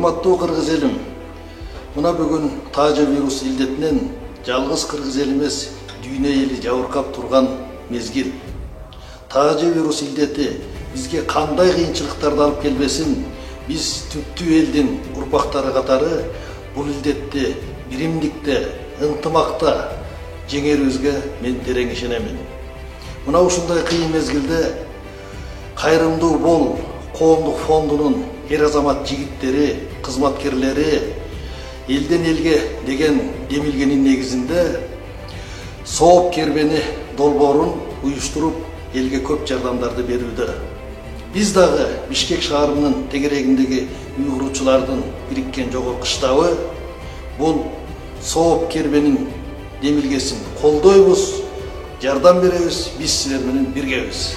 Урматтуу кыргыз элим, мына бүгүн таажа вирус илдетинен жалгыз кыргыз эл эмес, дүйнө эли жабыркап турган мезгил. Таажа вирус илдети бизге кандай кыйынчылыктарды алып келбесин, биз түптүү элдин урпактары катары бул илдетти биримдикте, ынтымакта жеңерибизге мен терең ишенемин. Мына ушундай кыйын мезгилде Кайрымдуу Бол коомдук фондунун эр азамат жигиттери, кызматкерлери элден элге деген демилгенин негизинде сооп кербени долбоорун уюштуруп элге көп жардамдарды берүүдө. Биз дагы Бишкек шаарынын тегерегиндеги үй куруучулардын бириккен жогорку штабы бул сооп кербенин демилгесин колдойбуз, жардам беребиз, биз силер менен биргебиз.